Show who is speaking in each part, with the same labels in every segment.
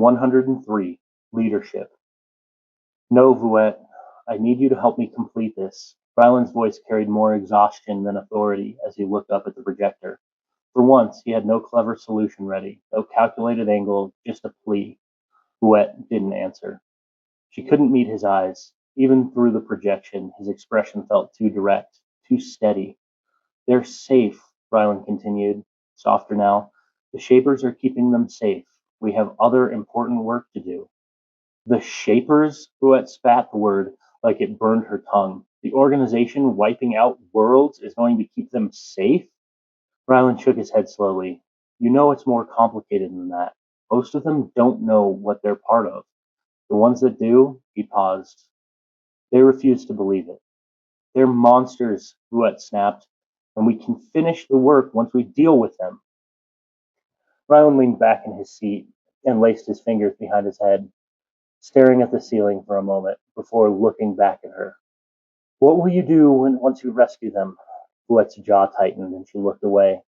Speaker 1: 103, Leadership. No, Vuet, I need you to help me complete this. Ryland's voice carried more exhaustion than authority as he looked up at the projector. For once, he had no clever solution ready, no calculated angle, just a plea. Vuet didn't answer. She couldn't meet his eyes. Even through the projection, his expression felt too direct, too steady. They're safe, Ryland continued, softer now. The Shapers are keeping them safe. We have other important work to do. The Shapers? Vuet spat the word like it burned her tongue. The organization wiping out worlds is going to keep them safe? Ryland shook his head slowly. You know it's more complicated than that. Most of them don't know what they're part of. The ones that do, he paused. They refuse to believe it. They're monsters, Vuet snapped, and we can finish the work once we deal with them. Ryland leaned back in his seat and laced his fingers behind his head, staring at the ceiling for a moment before looking back at her. What will you do once you rescue them? Vuet's jaw tightened and she looked away.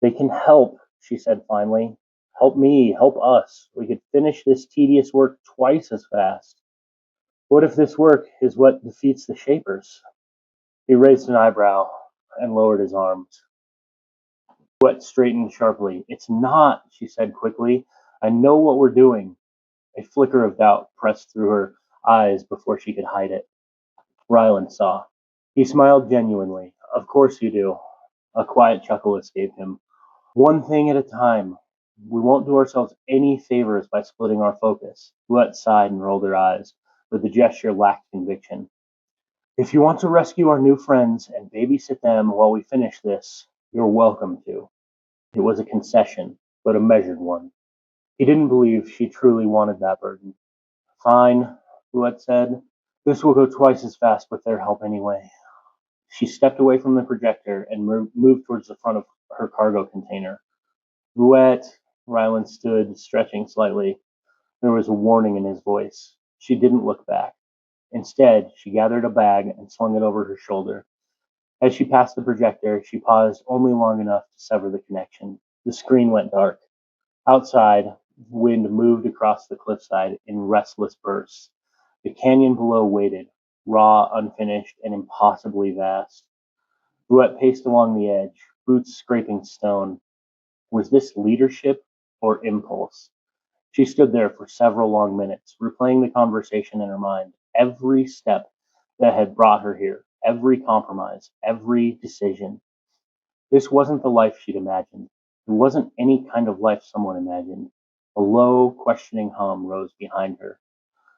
Speaker 1: They can help, she said finally. Help me, help us. We could finish this tedious work twice as fast. What if this work is what defeats the Shapers? He raised an eyebrow and lowered his arms. Vuet straightened sharply. It's not, she said quickly. I know what we're doing. A flicker of doubt pressed through her eyes before she could hide it. Ryland saw. He smiled genuinely. Of course you do. A quiet chuckle escaped him. One thing at a time. We won't do ourselves any favors by splitting our focus. Vuet sighed and rolled her eyes, but the gesture lacked conviction. If you want to rescue our new friends and babysit them while we finish this, you're welcome to. It was a concession, but a measured one. He didn't believe she truly wanted that burden. Fine, Vuet said. This will go twice as fast with their help anyway. She stepped away from the projector and moved towards the front of her cargo container. Vuet, Ryland stood, stretching slightly. There was a warning in his voice. She didn't look back. Instead, she gathered a bag and slung it over her shoulder. As she passed the projector, she paused only long enough to sever the connection. The screen went dark. Outside, wind moved across the cliffside in restless bursts. The canyon below waited, raw, unfinished, and impossibly vast. Vuet paced along the edge, boots scraping stone. Was this leadership or impulse? She stood there for several long minutes, replaying the conversation in her mind, every step that had brought her here, every compromise, every decision. This wasn't the life she'd imagined. It wasn't any kind of life someone imagined. A low, questioning hum rose behind her.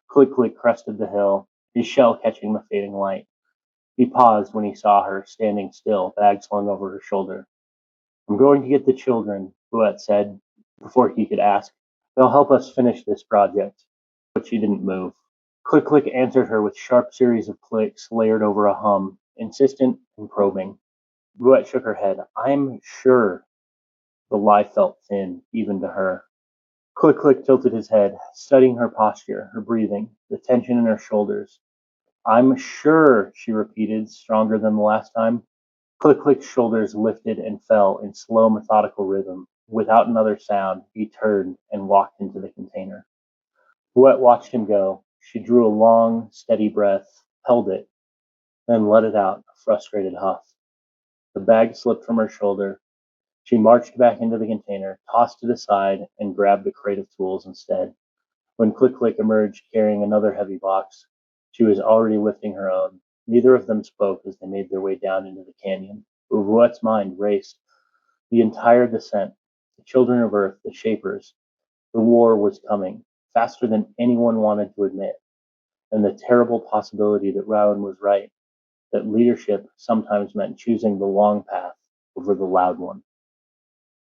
Speaker 1: Click Click crested the hill, his shell catching the fading light. He paused when he saw her, standing still, bag slung over her shoulder. I'm going to get the children, Vuet said, before he could ask. They'll help us finish this project. But she didn't move. Click Click answered her with sharp series of clicks layered over a hum, insistent and probing. Vuet shook her head. I'm sure. The lie felt thin, even to her. Click Click tilted his head, studying her posture, her breathing, the tension in her shoulders. I'm sure, she repeated, stronger than the last time. Click Click's shoulders lifted and fell in slow, methodical rhythm. Without another sound, he turned and walked into the container. Vuet watched him go. She drew a long, steady breath, held it, then let it out, a frustrated huff. The bag slipped from her shoulder. She marched back into the container, tossed it aside, and grabbed the crate of tools instead. When Click Click emerged carrying another heavy box, she was already lifting her own. Neither of them spoke as they made their way down into the canyon. Vuet's mind raced. The entire descent, the children of Earth, the Shapers, the war was coming, faster than anyone wanted to admit, and the terrible possibility that Rowan was right, that leadership sometimes meant choosing the long path over the loud one.